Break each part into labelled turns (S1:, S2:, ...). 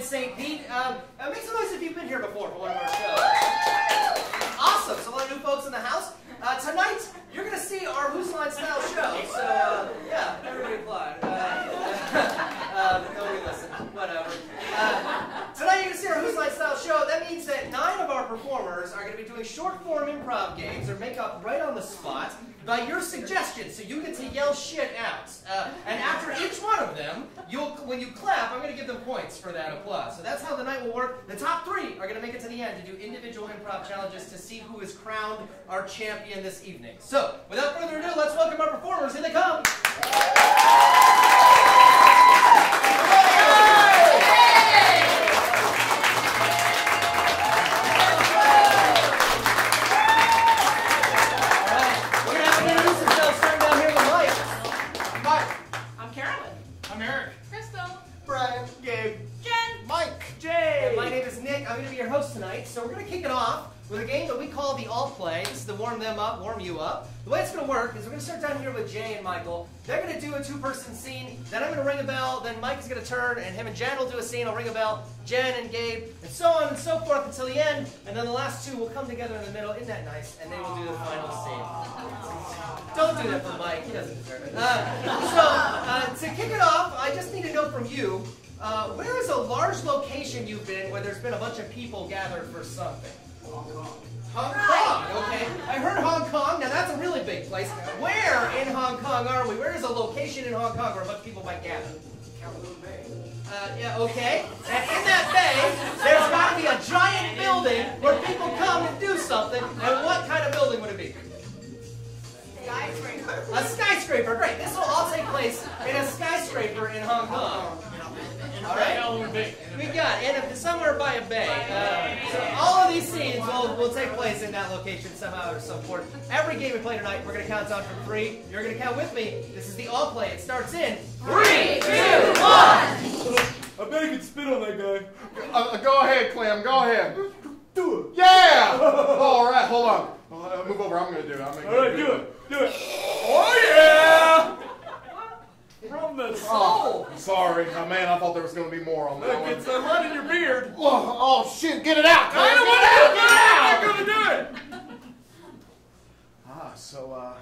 S1: Line St. Pete. Make some noise if you've been here before for one of our shows. Awesome. So a lot of new folks in the house. Tonight, you're going to see our Whose Line style show. So, yeah, everybody applaud. Nobody listen. Whatever. Tonight, you're going to see our Whose Line style show. That means that 9 of our performers are going to be doing short-form improv games or make up right on the spot by your suggestions. So you get to yell shit out. And after each one of them, when you clap, I'm going to give them points for that applause. So that's how the night will work. The top 3 are going to make it to the end to do individual improv challenges to see who is crowned our champion this evening. So, without further ado, let's welcome our performers. Here they come. I'm going to be your host tonight, so we're going to kick it off with a game that we call the All Play. This is to warm them up, warm you up. The way it's going to work is we're going to start down here with Jay and Michael. They're going to do a 2-person scene, then I'm going to ring a bell, then Mike is going to turn, and him and Jen will do a scene. I'll ring a bell, Jen and Gabe, and so on and so forth until the end, and then the last 2 will come together in the middle. Isn't that nice? And they will do the final scene. Don't do that for Mike. He doesn't deserve it. To kick it off, I just need to know from you, where is a large location you've been where there's been a bunch of people gathered for something? Hong Kong. Hong Kong, okay. I heard Hong Kong. Now that's a really big place. Where in Hong Kong are we? Where is a location in Hong Kong where a bunch of people might gather? Kowloon Bay. Yeah, okay. And in that bay, there's got to be a giant building where people come and do something. And what kind of building would it be?
S2: Skyscraper.
S1: A skyscraper, great. This will all take place in a skyscraper in Hong Kong. All right. We got and somewhere by a bay. So all of these scenes will take place in that location somehow or some sort. Every game we play tonight, we're going to count down from 3. You're going to count with me. This is the All Play. It starts in 3, 2, 1.
S3: I bet I can spit on that guy. Go ahead, Clem. Go ahead. Do it. Yeah. All right. Hold on. Move over. I'm going to do it. All right. Do it. Do it. Oh yeah. From the soul. Oh, sorry. Oh, man, I thought there was going to be more on that one. It's a run in your beard. Oh, shit. Get it out. I don't want to get it out. I'm going to do it.
S4: So,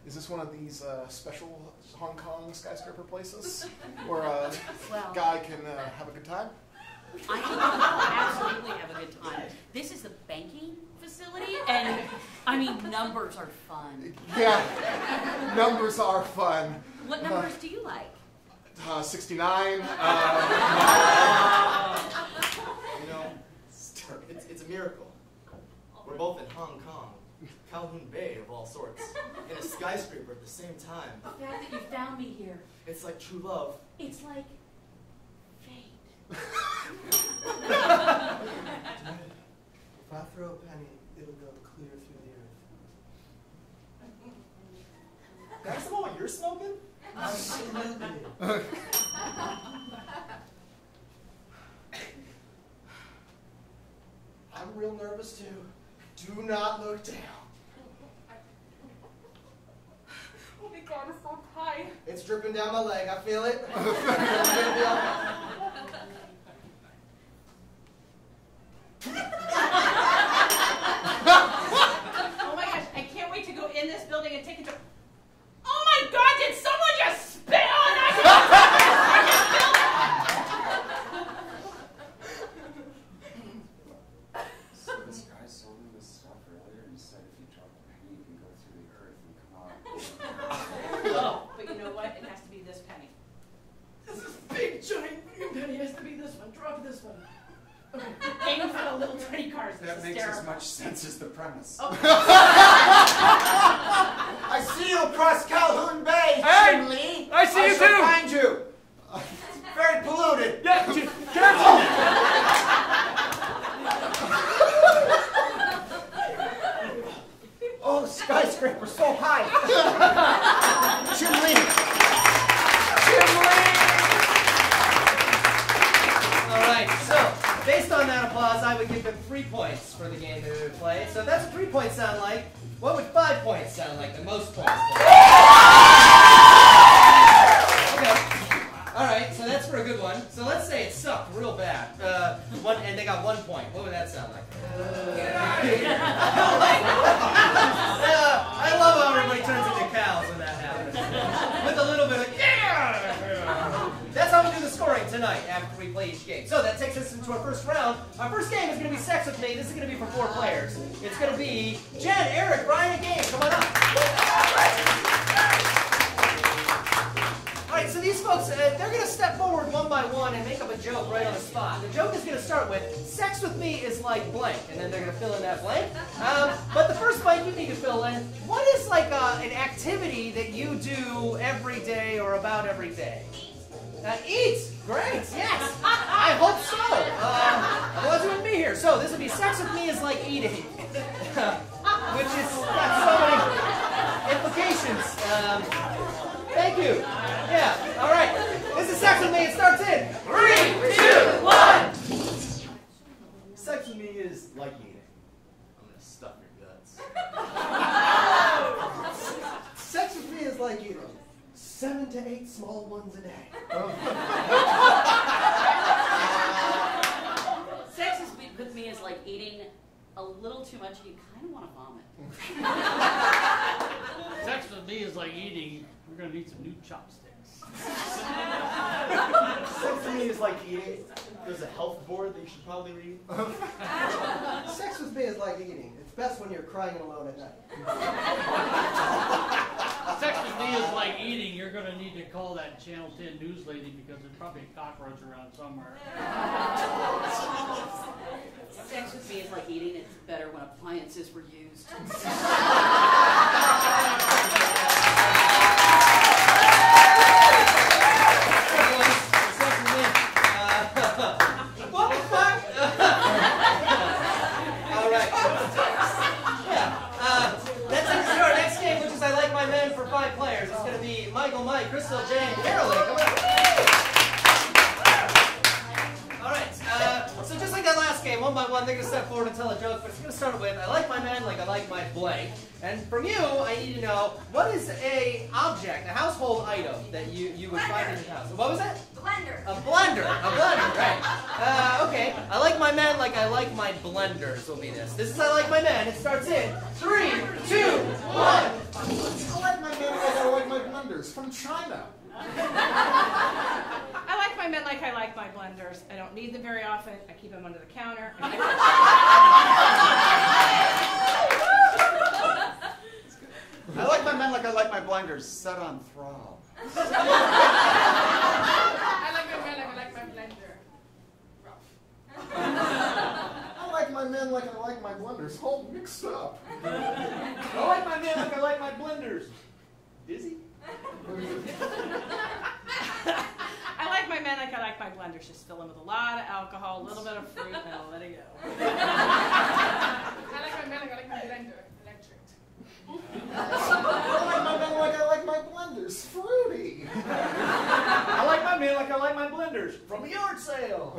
S4: is this one of these special Hong Kong skyscraper places where a guy can have a good time?
S2: I can absolutely have a good time. This is the banking facility, and, I mean, numbers are fun.
S4: Yeah, numbers are fun.
S2: What numbers do you like?
S4: 69.
S5: You know, it's a miracle. We're both in Hong Kong, Kowloon Bay of all sorts, in a skyscraper at the same time.
S2: The fact that you found me here.
S5: It's like true love.
S2: It's like fate.
S5: If I throw a penny, it'll go clear through the earth. That's the one what you're smoking? Absolutely. I'm real nervous too. Do not look down.
S2: Oh my God, it's so high.
S5: It's dripping down my leg. I feel it.
S2: Oh my gosh, I can't wait to go in this building and take a tour. Oh my God, did someone just spit on us?
S6: So this guy sold me this stuff earlier and said if you drop a penny, you can go through the earth and come out.
S2: Oh, but you know what? It has to be this penny.
S5: This is big, giant penny. Has to be this one. Drop this one.
S2: Aim for the little tiny cars.
S6: That makes as much sense as the premise.
S2: Oh.
S5: I see you across Kowloon Bay,
S3: Hey!
S5: Lee.
S3: I see you too!
S5: Find you. Very polluted.
S3: Yeah, careful!
S5: Oh, the skyscraper so high. Chimney.
S1: All right, so based on that applause, I would give them 3 points for the game they would play. So that's what 3 points sound like. What would 5 points sound like? The most points. Okay. All right, so that's for a good one. So let's say it sucked real bad. And they got 1 point. What would that sound like? I love how everybody turns into cows when that happens. With a little bit of yeah! That's how we do the scoring tonight after we play each game. So that takes us into our first round. Our first game is going to be Sex With Me. This is going to be for 4 players. It's going to be Jen, Eric, Brian, and Gabe. Come on up. Alright, so these folks, they're going to step forward one by one and make up a joke right on the spot. The joke is going to start with, sex with me is like blank, and then they're going to fill in that blank. But the first blank you need to fill in, what is like an activity that you do every day or about every day? Eat! Great, yes! I hope so! Otherwise you wouldn't be here. So this would be, sex with me is like eating. Which is, got so many implications. Thank you. Yeah, all right. This is Sex With Me. It starts in 3, 2, 1.
S5: Sex with me is like eating. I'm gonna stuff your guts.
S7: Sex with me is like eating 7 to 8 small ones a day.
S2: Sex with me is like eating a little too much and you kind of want to vomit.
S8: Sex with me is like eating. We're going to need some new chopsticks.
S5: Sex with me is like eating. There's a health board that you should probably read.
S7: Sex with me is like eating. It's best when you're crying alone at night.
S8: Sex with me is like eating. You're going to need to call that Channel 10 news lady because there's probably a cockroach around somewhere.
S2: Sex with me is like eating. It's better when appliances were used.
S1: What the fuck? All right. Yeah. That's it for our next game, which is I Like My Men for 5 players. It's going to be Michael, Mike, Crystal, Jay, and Carolyn. Come on. All right. So just like that last game, one by one, they're going to step forward and tell a joke, but it's going to start with I like my men like I like my blank. And from you, I need to know, what is a object, a household item that you would find in your house? What was that?
S9: Blender.
S1: A blender. A blender, right. Okay. I like my men like I like my blenders will be this. This is I like my men. It starts in 3, 2, 1.
S4: I like my men like I like my blenders from China.
S10: I like my men like I like my blenders. I don't need them very often. I keep them under the counter.
S6: I like my men like I like my blenders, set on throb.
S10: I like my men like I like my blender.
S4: I like my men like I like my blenders, all mixed up.
S5: I like my man like I like my blenders. Dizzy?
S10: I like my men like I like my blenders. Just fill them with a lot of alcohol, a little bit of fruit, and I'll let it go. I like my men like I like my blender. Electric.
S4: I like my men like I like my blenders, fruity.
S5: I like my man like I like my blenders. From a yard sale.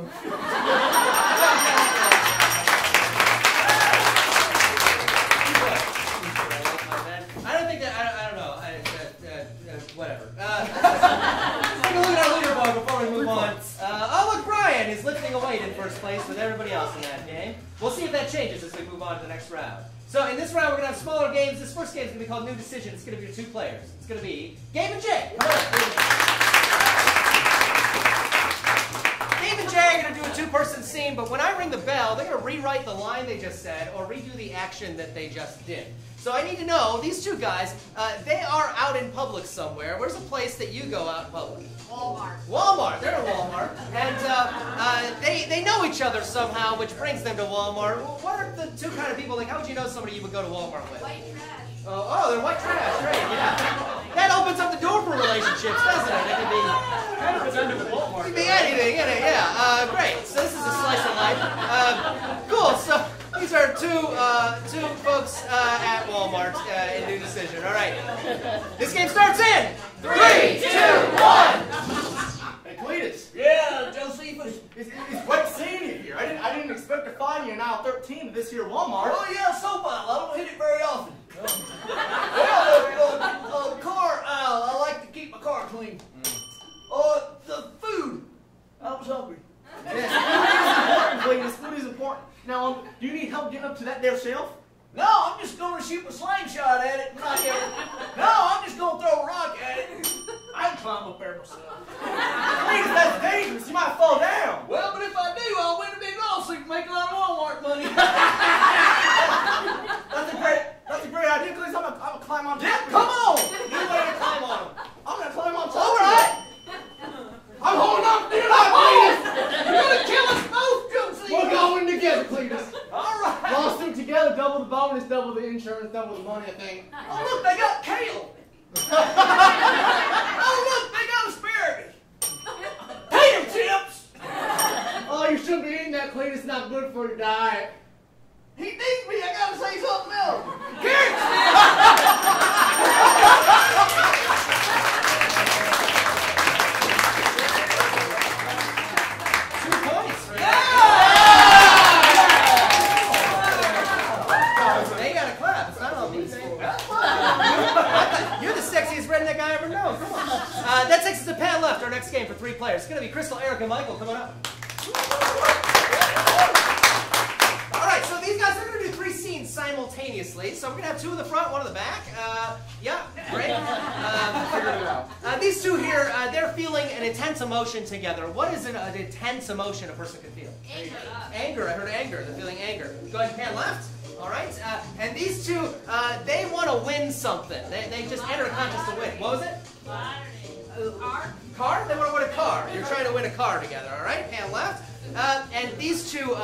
S1: I don't think that, I don't know, whatever. Let's take a look at our leaderboard before we move on. Oh look, Brian is lifting a weight in first place with everybody else in that game. We'll see if that changes as we move on to the next round. So in this round we're going to have smaller games. This first game is going to be called New Decision. It's going to be 2 players. It's going to be Gabe and Jay. Come on up. Gabe and Jay are going to do a 2-person scene, but when I ring the bell, they're going to rewrite the line they just said or redo the action that they just did. So I need to know, these 2 guys, they are out in public somewhere. Where's a place that you go out in public?
S9: Walmart.
S1: Walmart. They're at Walmart. And they know each other somehow, which brings them to Walmart. What are the 2 kind of people, like how would you know somebody you would go to Walmart with?
S9: White trash.
S1: Oh, they're white trash. Great, yeah. That opens up the door for relationships, doesn't it? It could be...
S5: Kind of under Walmart.
S1: It could be anything, yeah. Great. So this is a slice of life. Cool. So these are two folks at Walmart in New Decision. All right. This game starts in 3, 2, 1.
S5: Hey, Cletus. Yeah, Josephus. It's great seeing you here. I didn't expect to find you in aisle 13 of this here Walmart.
S7: Oh yeah, soap aisle. I don't hit it very often.
S5: Car aisle. I like to keep my car clean.
S7: The food
S5: hungry. Yes, food is important, Cletus. Food is important. Now, do you need help getting up to that there shelf?
S9: No, I'm just going to shoot a slingshot at it. No, I'm just going to throw a rock at it. I can climb up there myself.
S5: Cletus, that's dangerous. You might fall down.
S9: Well, but if I do, I'll win a big lawsuit and make a lot of Walmart money.
S5: That's a great idea, Cletus. I'm gonna climb on top.
S9: Yeah, come on.
S1: You're ready to climb on him.
S5: I'm gonna climb on top.
S9: All right. I'm holding on to you like Cletus. You're going to kill us both, Josie.
S4: We're going together, Cletus.
S9: All right.
S4: Lawsuit together, double the bonus, double the insurance, double the money, I think.
S9: Oh, look, they got kale. Oh, look, they got asparagus. Potato chips.
S4: Oh, you shouldn't be eating that, Cletus. It's not good for your diet.
S9: He needs me. I got to say something else. Carrots.
S1: 2 points. They got a clap. It's not all me. You're the sexiest redneck I ever know. Come on. That takes us to Pan Left, our next game for 3 players. It's going to be Crystal, Eric, and Michael coming up. All right, so these guys are going to do 3 scenes simultaneously. So we're going to have 2 in the front, 1 in the back. Yeah, great.
S3: Figured it out.
S1: These 2 here, they're feeling an intense emotion together. What is an intense emotion a person can feel?
S10: Anger.
S1: Anger. I heard anger. They're feeling anger. Go ahead and Pan Left. All right. And these 2, they want to win something. They just entered a contest to win. What was it?
S10: Car?
S1: Car? They want to win a car. You're trying to win a car together. All right. Pan Left. And these 2,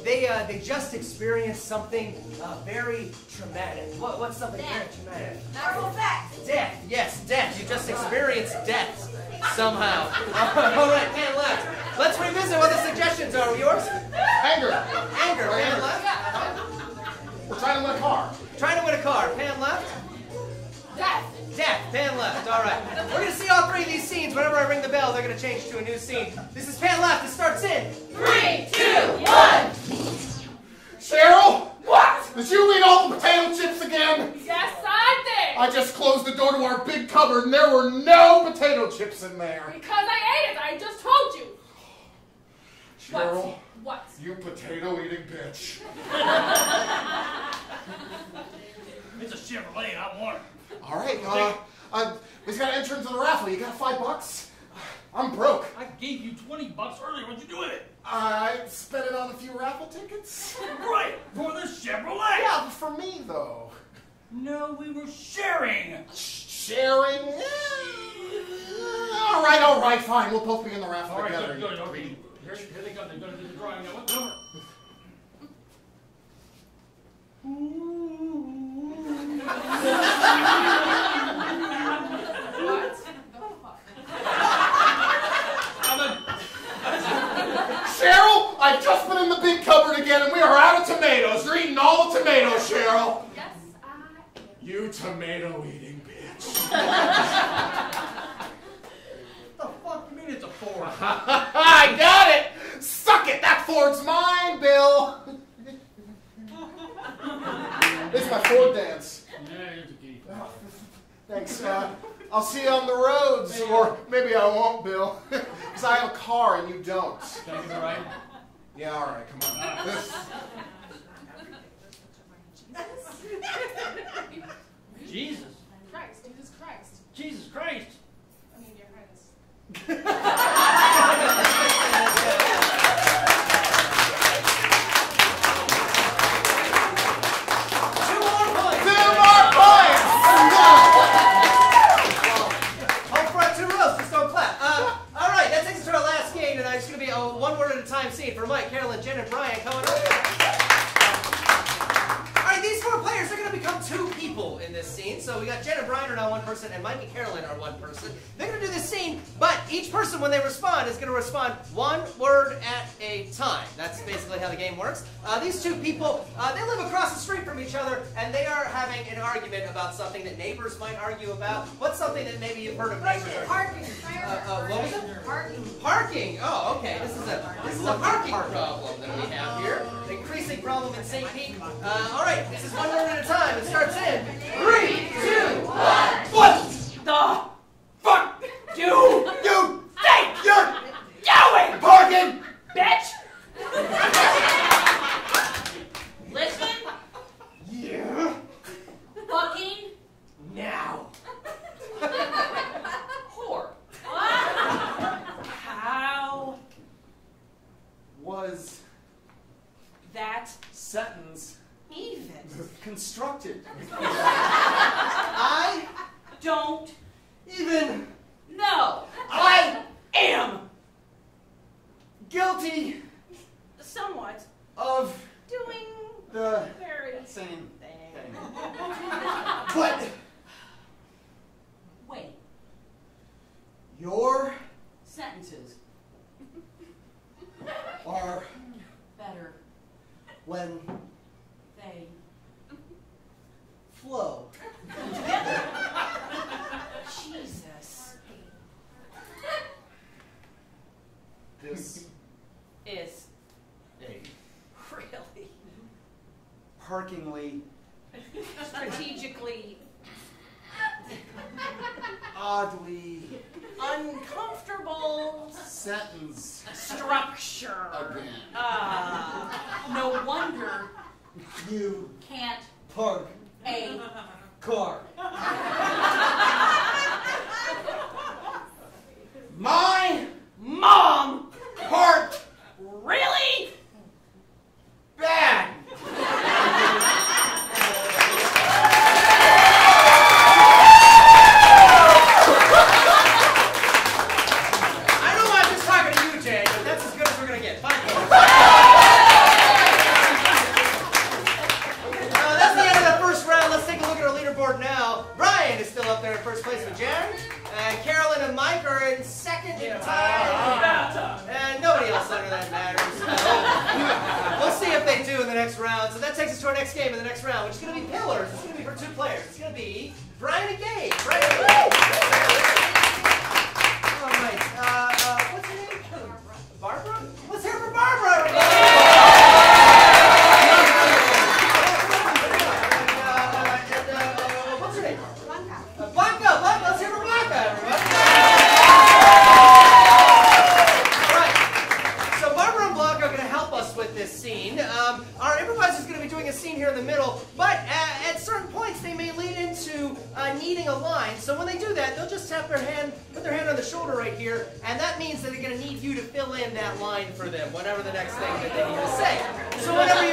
S1: they just experienced something very traumatic. What's something very traumatic?
S10: Natural fact.
S1: Death. Yes, death. You just experienced death somehow. All right, Pan Left. Let's revisit what the suggestions are. Yours?
S3: Anger.
S1: Anger. Pan Left.
S3: We're trying to win a car.
S1: Trying to win a car. Pan Left.
S10: Death.
S1: Death. Pan Left. All right. We're going to see all 3 of these scenes. Whenever I ring the bell, they're going to change to a new scene. This is Pan Left. It starts in
S10: 3, 2, 1.
S3: Cheryl! What? Did you eat all the potato chips again?
S10: Yes, I did.
S3: I just closed the door to our big cupboard and there were no potato chips in there.
S10: Because I ate it. I just told you.
S3: Cheryl,
S10: What?
S3: you potato eating bitch.
S8: It's a Chevrolet, I want it.
S3: All right, he's got to enter into the raffle. You got $5? I'm broke.
S8: I gave you $20 earlier. What'd you do with it?
S3: I spent it on a few raffle tickets.
S8: Right, for the Chevrolet.
S3: Yeah, but for me, though.
S8: No, we were sharing.
S3: Sharing? All right, fine. We'll both be in the raffle
S8: All right,
S3: together.
S8: good. Okay. Here they come. They're going to do the drawing now. What number?
S3: Cheryl, I've just been in the big cupboard again and we are out of tomatoes. You're eating all the tomatoes, Cheryl.
S10: Yes, I am.
S3: You tomato eating bitch.
S8: What the fuck you mean it's a Ford?
S3: I got it. Suck it. That Ford's mine, Bill. This is my Ford dance.
S8: Yeah, here's the key.
S3: Thanks. I'll see you on the roads, or maybe I won't, Bill, because I have a car and you don't.
S8: Can I get it right?
S3: Yeah, all right, come on.
S8: Jesus.
S10: Christ. Jesus Christ.
S8: Jesus Christ.
S10: I mean, Your Highness.
S1: 2 more points.
S3: 2 more points!
S1: Home front, 2 rows. Just don't clap. All right, that takes us to our last game tonight. It's going to be a 1 word at a time scene for Mike, Carolyn, Jen, and Brian coming up. All right, these 4 players are going to become 2 people in this scene. So we got Jen and Brian are now 1 person, and Mike and Carolyn are 1 person. They're going to do this scene, but each person, when they respond, is going to respond 1 word at a time. That's basically how the game works. These 2 people, they live across the street from each other, and they are having an argument about something that neighbors might argue about. What's something that maybe you've heard of neighbors arguing?
S10: Parking.
S1: What was it?
S10: Parking.
S1: Parking. Oh, okay. This is a parking problem that we have here. An increasing problem in St. Pete. All right. This is 1 word at a time. It starts in 3, 2, 1.
S9: What the fuck do you think you're doing? Parking
S3: constructed.
S2: I don't
S7: even
S2: know.
S9: I am
S3: Guilty
S10: Somewhat.
S3: of
S10: Doing
S3: the
S10: very
S3: same
S10: thing.
S7: but
S2: Wait.
S7: your
S2: Sentences
S7: are
S2: better
S7: when
S2: they
S7: flow.
S2: Jesus
S3: This
S2: is
S3: a
S2: really
S3: parkingly
S10: Strategically
S3: oddly
S10: uncomfortable
S3: sentence
S10: structure.
S3: again.
S2: no wonder
S7: You
S2: can't
S7: park
S2: a
S7: car.
S3: My
S10: Mom!
S3: parked
S10: Really?
S3: bad.
S1: I know I'm just talking to you, Jay, but that's as good as we're gonna get. Fine. That's the end of the first round. Let's take a look at our leaderboard now. Brian is still up there in first place with Jared. And Carolyn and Mike are in second in tie. And nobody else under that matters. We'll see if they do in the next round. So that takes us to our next game in the next round, which is going to be Pillars. It's going to be for 2 players. It's going to be Brian and Gabe. Brian and Gabe. All right. What's your name? Barbara? Let's hear for Barbara, everybody. What's your name? Blanca. Let's hear for Blanca, everybody. All right. So Barbara and Blanca are going to help us with this scene. Our improviser is going to be doing a scene here in the middle, but at certain points they may lead into needing a line. So when they do that, they'll just put their hand on the shoulder right here, and that means that they're going to need you to fill in that line for them, whatever the next thing that they need to say. So whatever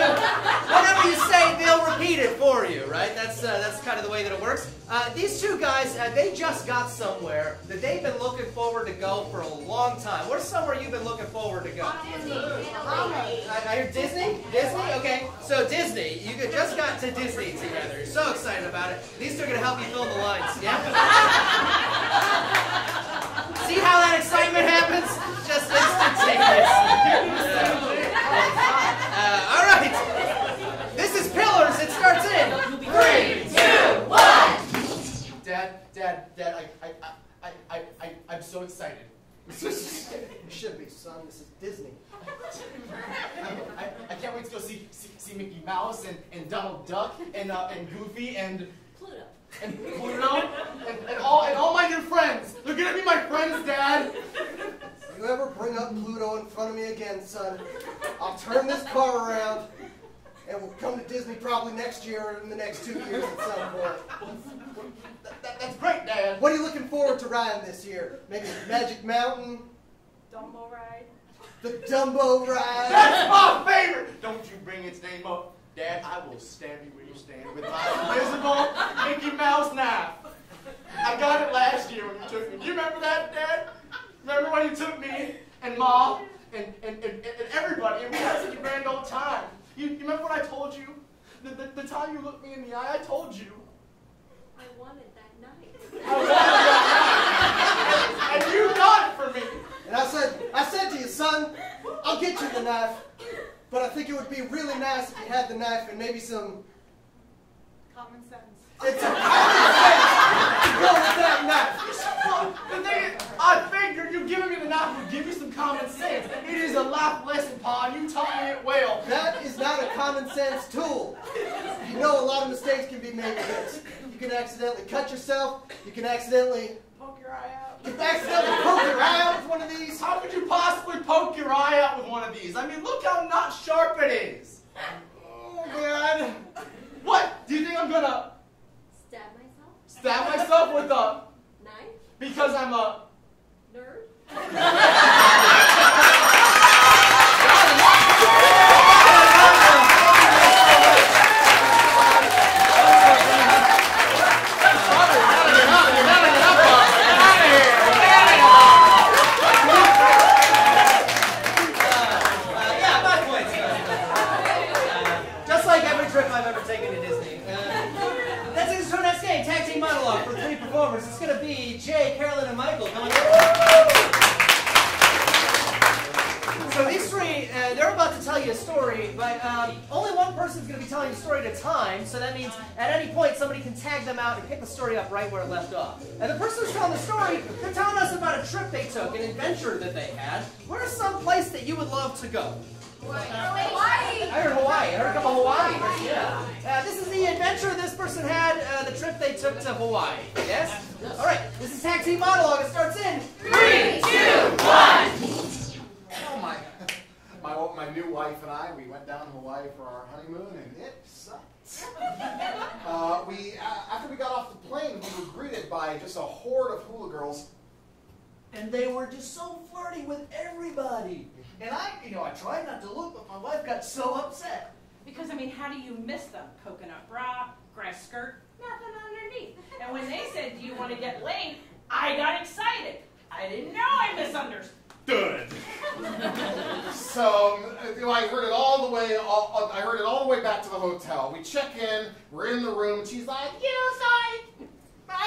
S1: you say, they'll repeat it for you, right? That's kind of the way that it works. These two guys, they just got somewhere that they've been looking forward to go for a long time. Where's somewhere you've been looking forward to go? I hear Disney? Disney? Okay. So Disney. You just got to Disney together. You're so excited about it. These two are going to help you fill in the lines. Yeah? See how that excitement happens? Just instantaneous. All right. This is Pillars. It starts in 3, 2, 1.
S5: Dad, I'm so excited.
S7: You should be, son. This is Disney.
S5: I can't wait to go see Mickey Mouse and Donald Duck and Goofy and
S2: Pluto.
S5: And Pluto and all my new friends. They're gonna be my friends, Dad.
S7: If you ever bring up Pluto in front of me again, son, I'll turn this car around and we'll come to Disney probably next year or in the next 2 years at some point.
S5: That's great, Dad.
S7: What are you looking forward to riding this year? Maybe Magic Mountain?
S10: Dumbo ride.
S7: The Dumbo ride?
S5: That's my favorite. Don't you bring its name up, Dad. I will stab you where you stand with my invisible Mickey Mouse knife. I got it last year when you took me. Do you remember that, Dad? Remember when you took me and Mom and everybody, and we had such a grand old time. You remember what I told you? The time you looked me in the eye, I told you.
S11: I wanted that knife.
S5: I wanted that knife. And you got it for me.
S7: And I said to you, son, I'll get you the knife, but I think it would be really nice if you had the knife and maybe some...
S10: Common sense.
S7: It's a common sense to go with that knife.
S5: The thing is, I figured you giving me the knife would give you some common sense. It is a life lesson, Pa, and you taught me it well.
S7: That is not a common sense tool. You know a lot of mistakes can be made with this. You can accidentally cut yourself. You can accidentally...
S10: Poke your eye out.
S7: You can accidentally poke your eye out with one of these.
S5: How could you possibly poke your eye out with one of these? I mean, look how not sharp it is.
S7: Oh, God.
S5: What? Do you think I'm gonna...
S11: Stab myself?
S5: Stab myself with a...
S11: Knife?
S5: Because I'm a...
S11: Nerd?
S1: tell you a story, but only one person's going to be telling the story at a time, so that means at any point somebody can tag them out and pick the story up right where it left off. And the person who's telling the story, they're telling us about a trip they took, an adventure that they had. Where's some place that you would love to go?
S11: Hawaii.
S1: I heard Hawaii. I heard a couple Hawaii. Yeah. This is the adventure this person had, the trip they took to Hawaii. Yes? All right. This is Tag Team Monologue. It starts in 3, 2, 1.
S4: Oh my new wife and I, we went down to Hawaii for our honeymoon, and it sucked. After we got off the plane, we were greeted by just a horde of hula girls.
S9: And they were just so flirty with everybody. And I tried not to look, but my wife got so upset.
S10: Because, I mean, how do you miss them? Coconut bra, grass skirt, nothing underneath. And when they said, do you want to get laid, I got excited. I didn't know I misunderstood.
S3: So I heard it all the way. I heard it all the way back to the hotel. We check in. We're in the room. And she's like, "Yes, I don't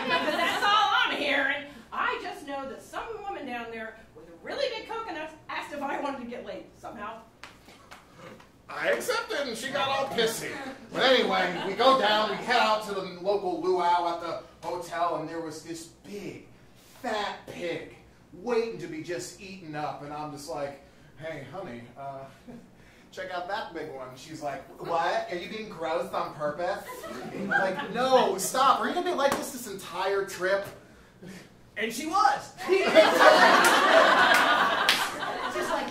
S10: But that's all I'm hearing. I just know that some woman down there with really big coconuts asked if I wanted to get laid somehow.
S3: I accepted, and she got all pissy. But anyway, we go down, we head out to the local luau at the hotel, and there was this big, fat pig waiting to be just eaten up. And I'm just like, "Hey, honey, check out that big one." She's like, "What? Are you being gross on purpose?" I'm like, "No, stop. Are you going to be like this entire trip?"
S9: And she was.
S1: Just like,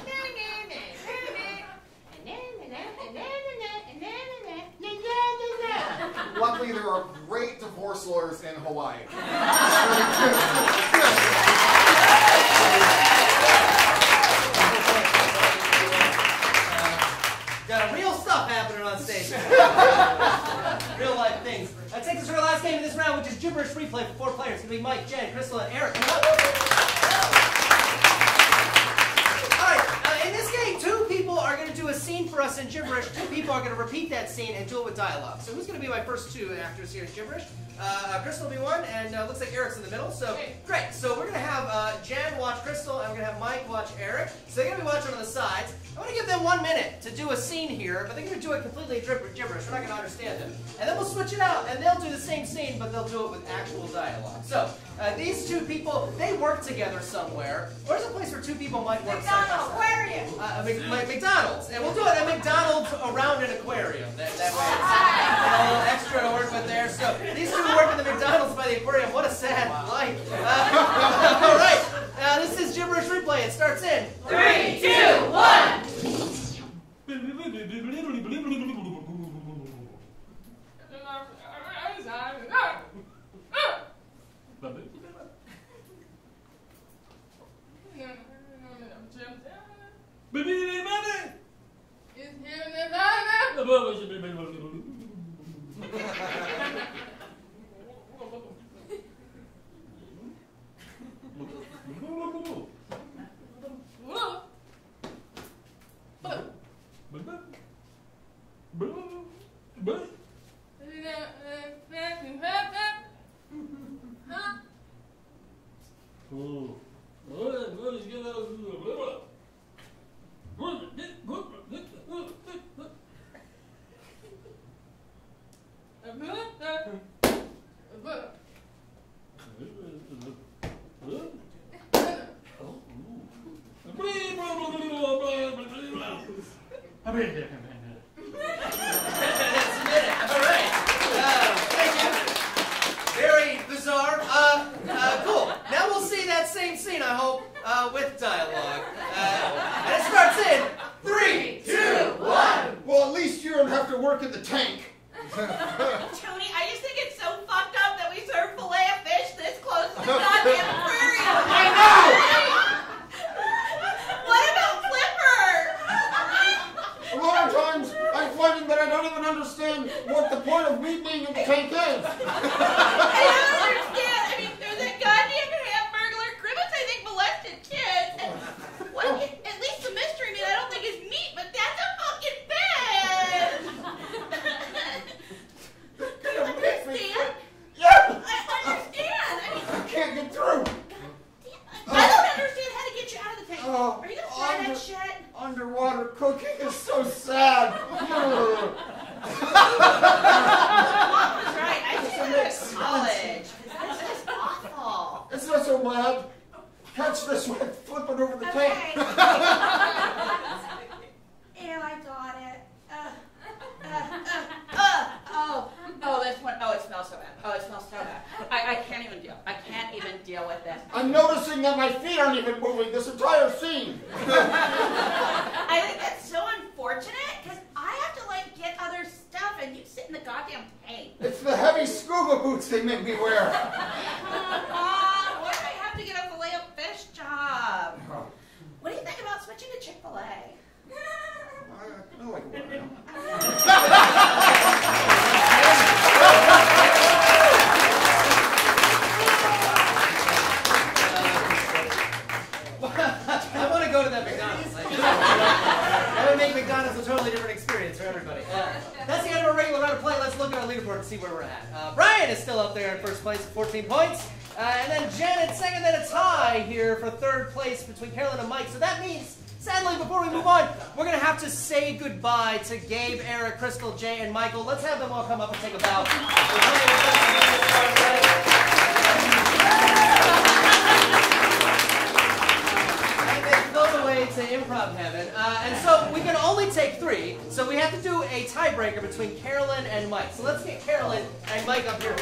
S3: luckily, there are great divorce lawyers in Hawaii.
S1: got real stuff happening on stage. Real life things. That takes us to our last game of this round, which is gibberish replay for 4 players. It's going to be Mike, Jen, Crystal, and Eric. In this game, 2 people are going to do a scene for us in gibberish. 2 people are going to repeat that scene and do it with dialogue. So who's going to be my first 2 actors here in gibberish? Crystal will be one, and looks like Eric's in the middle. So great. So we're going to have Jen watch Crystal, and we're going to have Mike watch Eric. So they're going to be watching on the sides. I want to give them 1 minute to do a scene here, but they're going to do it completely gibberish. We're not going to understand them. And then we'll switch it out, and they'll do the same scene, but they'll do it with actual dialogue. So these 2 people, they work together somewhere. Where's a place where 2 people might work side by side?
S10: Aquarium.
S1: McDonald's. And we'll do it at McDonald's around an aquarium. That way it's a little extra to work with there. So these 2 work at the McDonald's by the aquarium. What a sad life. All right. This is gibberish replay. It starts in
S10: 3, 2, 1.
S1: Very bizarre. Cool. Now we'll see that same scene, I hope, with dialogue. And it starts in 3, 2, 1.
S3: Well, at least you don't have to work in the tank.
S10: Tony, I just think it's so fucked up that we serve filet of fish this close to the goddamn aquarium.
S3: I know!
S10: What about Flipper?
S3: A lot of times I'm finding that I don't even understand what the point of me being in the tank is.
S10: I don't understand. I mean, there's that goddamn hamburglar criminals, I think, molested kids. And what, at least the mystery meat I don't think is meat, but that's a fucking fish. Do you understand?
S3: Yep!
S10: I understand. I mean,
S3: I can't get through.
S10: Okay,
S3: Oh,
S10: are you gonna try that shit?
S3: Underwater cooking is so sad.
S10: Mom was right. I should go to college. This is awful.
S3: It's not so bad. Catch this one, flip it over the
S10: Okay.
S3: tank.
S10: And I got it. This one. Oh, it smells so bad. Oh, it smells so bad. I can't even deal. I can't even deal with this.
S3: I'm noticing that my feet aren't even moving this entire scene.
S10: I think that's so unfortunate because I have to like get other stuff and you sit in the goddamn tank.
S3: It's the heavy scuba boots they make me wear.
S10: Mom, why do I have to get a Filet-O-Fish job? What do you think about switching to Chick-fil-A?
S3: I like it.
S1: I want to go to that McDonald's. That would make McDonald's a totally different experience for everybody. That's the end of our regular round of play. Let's look at our leaderboard and see where we're at. Brian is still up there in first place with 14 points. And then Janet second, then a tie here for third place between Carolyn and Mike. So that means, sadly, before we move on, we're going to have to say goodbye to Gabe, Eric, Crystal, Jay, and Michael. Let's have them all come up and take a bow. And they go away to improv heaven. And so we can only take 3, so we have to do a tiebreaker between Carolyn and Mike. So let's get Carolyn and Mike up here.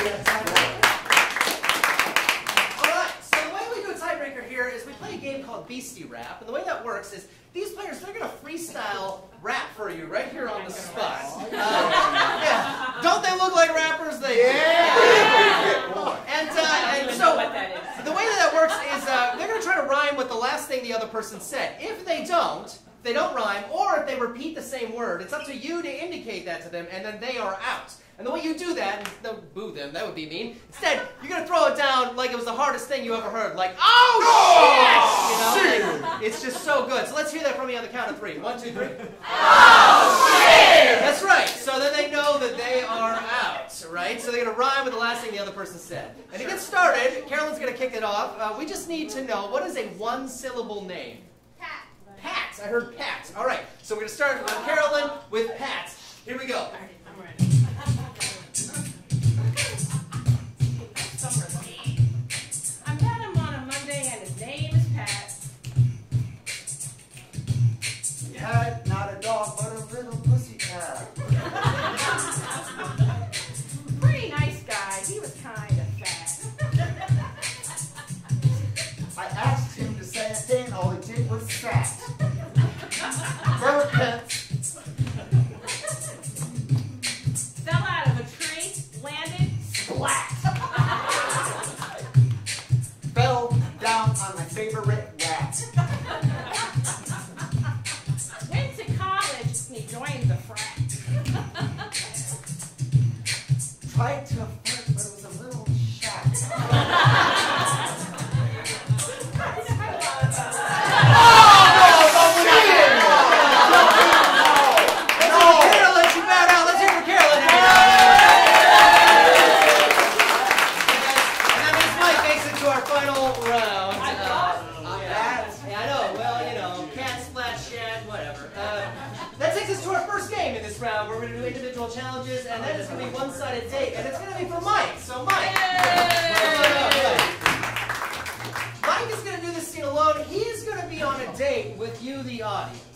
S1: Tiebreaker here is we play a game called Beastie Rap, and the way that works is these players, they're going to freestyle rap for you right here on the spot. Yeah. Don't they look like rappers? They do. And so the way that works is they're going to try to rhyme with the last thing the other person said. If they don't rhyme, or if they repeat the same word, it's up to you to indicate that to them, and then they are out. And the way you do that, and don't boo them, that would be mean. Instead, you're going to throw it down like it was the hardest thing you ever heard. Like, oh, shit! You know? It's just so good. So let's hear that from you on the count of 3. 1, 2, 3. Oh, shit! That's right. So then they know that they are out, right? So they're going to rhyme with the last thing the other person said. And to get started, Carolyn's going to kick it off. We just need to know, what is a one-syllable name?
S10: Pat.
S1: Pat. I heard Pat. All right. So we're going to start with Carolyn with Pat. Here we go.
S10: I'm ready. I met him on a Monday and his name is Pat.
S6: He had not a dog, but a little pussy cat.
S10: Pretty nice guy. He was kind of fat.
S6: I asked him to say a thing, all he did was sat. Bird pets.
S10: Fell out of a tree, landed, splat.
S6: Fell down on my favorite rat.
S10: Went to college and he joined the frat.
S6: Tried to flirt, but it was a little shat.
S1: Carolyn, she bowed out. Let's hear for Carolyn. And that means Mike makes it to our final round. Yeah, I know. Well, you know, cat, splat, shat, whatever. That takes us to our first game in this round, where we're going to do individual challenges, and that is going to be one-sided date, and it's going to be for Mike. So, Mike. Mike is going to do this scene alone. He is going to be on a date with you, the audience.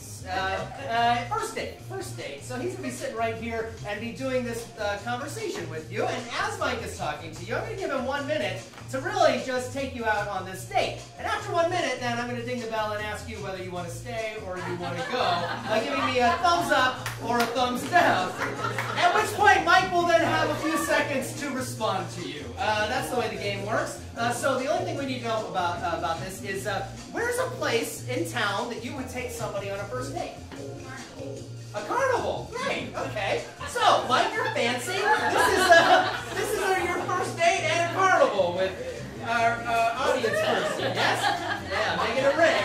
S1: First date. So he's going to be sitting right here and be doing this conversation with you. And as Mike is talking to you, I'm going to give him 1 minute to really just take you out on this date. And after 1 minute, then I'm going to ding the bell and ask you whether you want to stay or you want to go, by giving me a thumbs up or a thumbs down. At which point, Mike will then have a few seconds to respond to you. That's the way the game works. So the only thing we need to know about this is, where's a place in town that you would take somebody on a first date? A carnival. Great. Okay. So, Mike, you're fancy. This is your first date at a carnival with our audience person. Yes? Yeah. Make it a ring.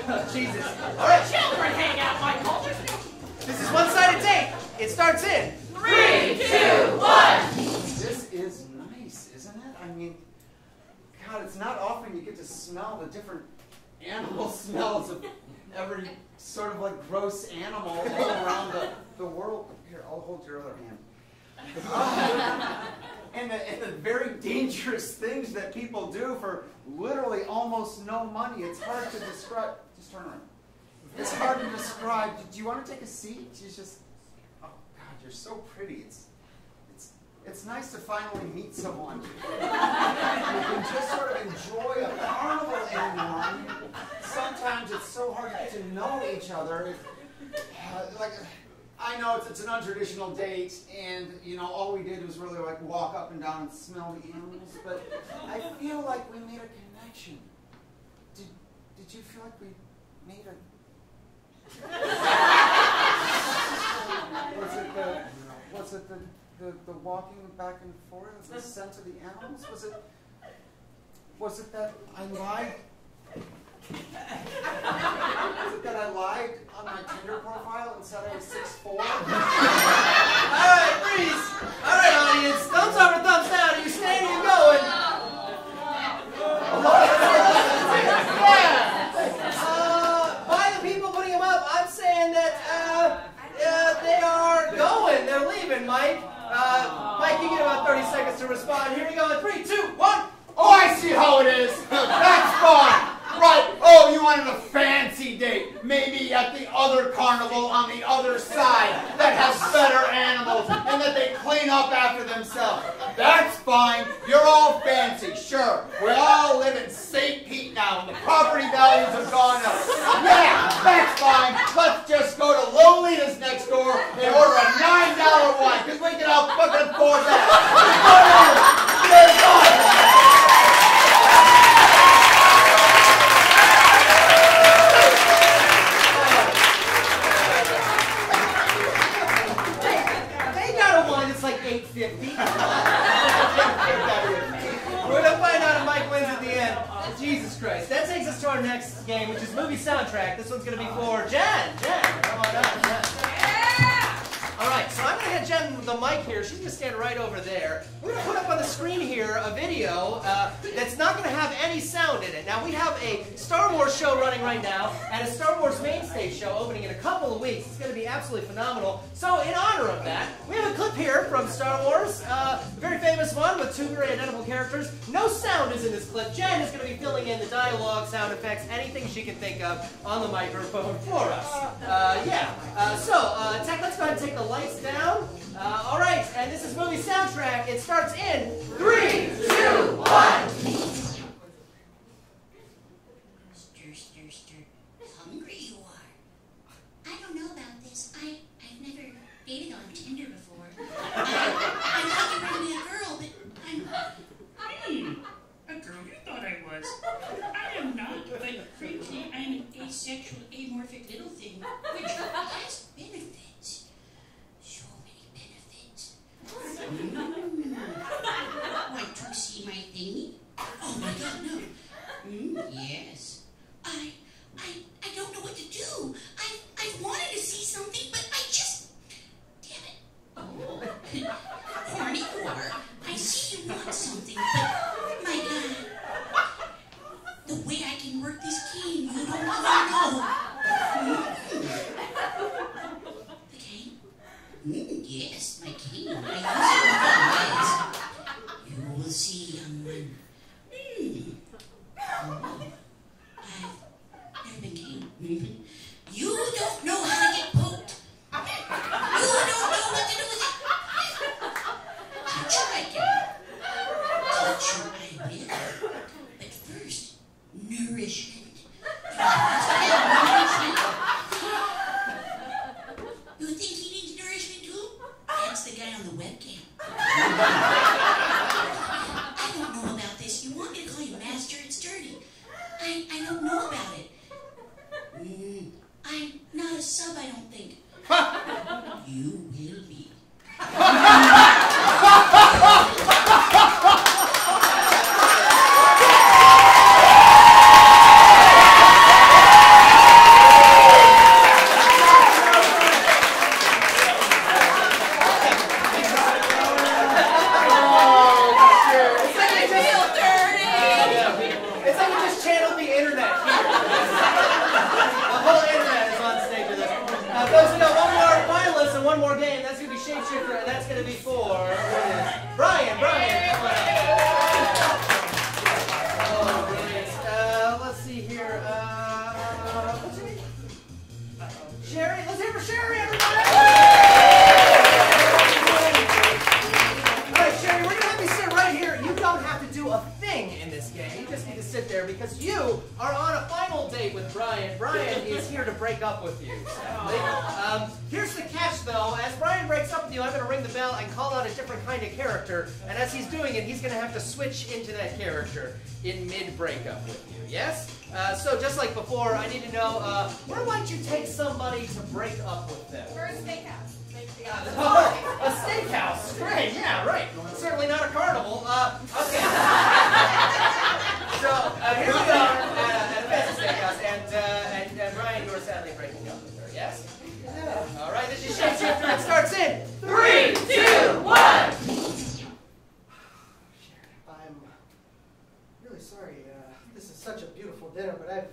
S1: Oh, Jesus. All right.
S10: Children hang out, Michael.
S1: This is one-sided date. It starts in
S10: 3, 2, 1.
S6: This is nice, isn't it? I mean, God, it's not often you get to smell the different animal smells of every sort of like gross animal all around the world. Here, I'll hold your other hand. And the very dangerous things that people do for literally almost no money. It's hard to describe. Just turn around. It's hard to describe. Do you want to take a seat? She's just, oh God, you're so pretty. It's nice to finally meet someone who can just sort of enjoy a carnival anymore. I mean, sometimes it's so hard to get to know each other. I know it's an untraditional date, and all we did was really like walk up and down and smell the animals. But I feel like we made a connection. Did you feel like we made a? Was it the walking back and forth, the sense of the animals? Was it that I lied? Was it that I lied on my Tinder profile and said I was 6'4"?
S1: All right, freeze. All right, audience. Thumbs up or thumbs down. Are you staying or you going? By the people putting them up, I'm saying that they are going. They're leaving, Mike. Mike, you get about 30 seconds to respond. Here we go. In 3, 2, 1.
S3: Oh, I see how it is. That's fine. Right. Oh, you wanted a fancy date. Maybe at the other carnival on the other side that has better animals and that they clean up after themselves. That's fine. You're all fancy. Sure. We all live in St. Pete now and the property values have gone up. Yeah, that's fine. Let's just go to Lolita's next door and order a $9 wine because we can all fucking afford that.
S1: We're going to find out if Mike wins at the end. Jesus Christ. That takes us to our next game, which is movie soundtrack. This one's going to be for Jen. Jen, come on up. Jen. All right, so I'm going to hand Jen the mic here. She's going to stand right over there. We're going to put up on the screen here a video that's not going to have any sound in it. Now, we have a Star Wars show running right now and a Star Wars main stage show opening in a couple of weeks. It's going to be absolutely phenomenal. So, in honor of that, we have a clip here from Star Wars, a very famous one with 2 very identical characters. No sound is in this clip. Jen is going to be filling in the dialogue, sound effects, anything she can think of on the microphone for us. Tech, let's go ahead and take the lights down. All right, and this is movie soundtrack. It starts in 3, 2, 1.
S12: Hungry you are. I don't know about this. I've never dated on Tinder before. I thought you were a girl, but I'm...
S13: A girl you thought I was. I am not, but frankly, I'm an asexual, amorphic little thing, which has benefits. So many benefits. Want to see my thingy? Oh my God, no. Yes. I don't know what to do. I wanted to see something, but I just... Damn it. Oh. Horny whore. I see you want something, but... My God. The way I can work this game, you don't even know. The cane? Yes, my cane. I use it with ways. You will see, young one. I've never been caned. You don't know how to get poked. You don't know what to do with it. Teach you I can. Teach you I will. But first, nourishment. You think he needs nourishment too? That's the guy on the webcam. I don't know about this. You want me to call you master? It's dirty. I don't know about it. I'm not a sub, I don't think. You will be.
S1: It's like we just channeled the internet here. shapeshifter, and that's going to be for Brian. Brian, come on up. Oh, brilliant. Let's see here. What's your name? Sherry. Let's hear for Sherry, everybody. All right, Sherry, we're going to have you sit right here. You don't have to do a thing in this game. You just need to sit there because you are on a final date with Brian. Brian is here to break up with you. Here's the catch, though. As Brian breaks up with you, I'm going to ring the bell and call out a different kind of character. And as he's doing it, he's going to have to switch into that character in mid-breakup with you. Yes? So just like before, I need to know, where might you take somebody to break up with them?
S10: For a steakhouse.
S1: Oh, a steakhouse. Great. Yeah, right. Certainly not a carnival. Okay. So here we are at a fancy steakhouse, and Brian, you are sadly breaking up with her. Yes? Yeah. All right. This is shapeshifter. It starts in 3, 2, 1.
S7: I'm really sorry. This is such a beautiful dinner, but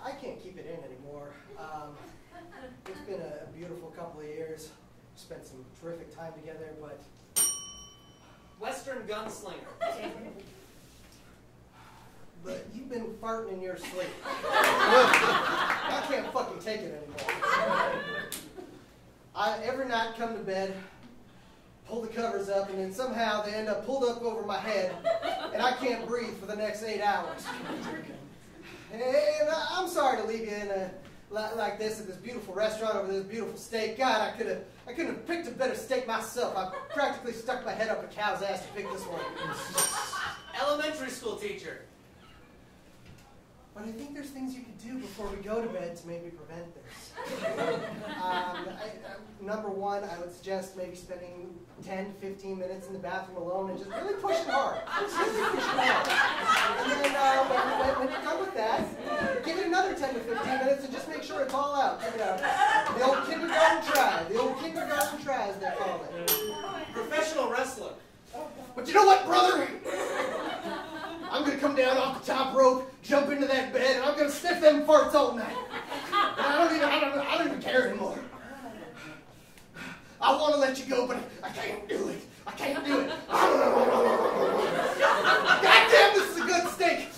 S7: I can't keep it in anymore. It's been a beautiful couple of years. Spent some terrific time together, but
S1: Western gunslinger.
S7: But you've been farting in your sleep. I can't fucking take it anymore. I every night come to bed, pull the covers up, and then somehow they end up pulled up over my head, and I can't breathe for the next 8 hours. And I'm sorry to leave you in a like this at this beautiful restaurant over this beautiful steak. God, I couldn't have picked a better steak myself. I practically stuck my head up a cow's ass to pick this one.
S1: Elementary school teacher.
S7: But I think there's things you could do before we go to bed to maybe prevent this. Number one, I would suggest maybe spending 10 to 15 minutes in the bathroom alone and just really pushing hard. Just really pushing hard. And then when you're done with that, give it another 10 to 15 minutes and just make sure it's all out. Check it out. The old kindergarten try. The old kindergarten try, as they call it.
S1: Professional wrestler.
S7: But you know what, brother? I'm going to come down off the top rope, jump into that bed, and I'm going to sniff them farts all night. And I don't even care anymore. I want to let you go, but I can't do it. I can't do it. God damn, this is a good steak.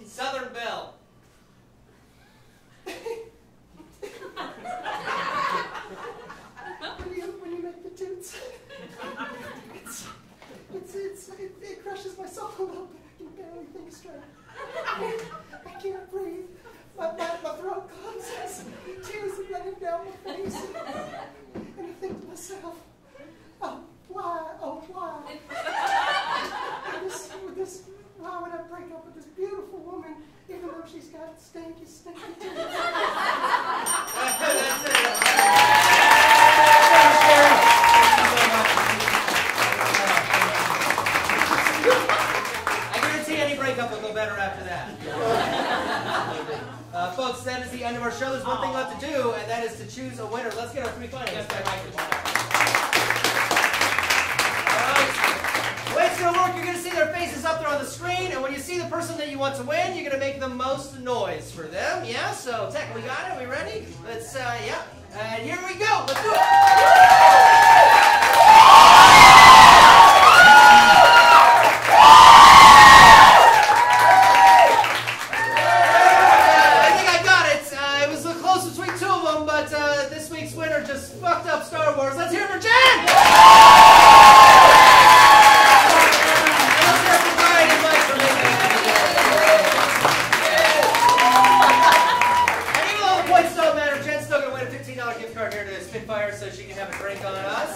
S1: Southern Belle.
S7: When you make the toots, it crushes my soul a little bit. I can barely think straight. I can't breathe. My throat closes. Tears are running down my face. And I think to myself, oh, why? Why would I break up with this beautiful woman, even though she's got stinky teeth?
S1: I guarantee any breakup will go better after that. Folks, that is the end of our show. There's one thing left to do, and that is to choose a winner. Let's get our 3 finalists back. The way it's going to work, you're going to see their faces up there on the screen, and when you see the person that you want to win, you're going to make the most noise for them. Yeah? So, Tech, we got it? We ready? Let's, yeah. And here we go. Let's do it. This week's winner just fucked up Star Wars. Let's hear it for Jen! And let's hear it for Brian and Mike for making it. And even though the points don't matter, Jen's still going to win a $15 gift card here to Spitfire so she can have a drink on us.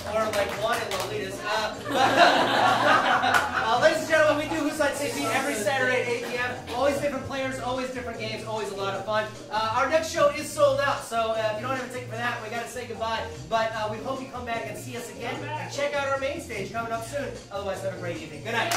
S1: Or like one in Lolitas. Ladies and gentlemen, we do Who's Line Safety every Saturday at 8 p.m. Always different players, always different games, always a lot of fun. Our next show is sold out, so if you don't have a ticket for that, we got to say goodbye. But we hope you come back and see us again. And check out our main stage coming up soon. Otherwise, have a great evening. Good night.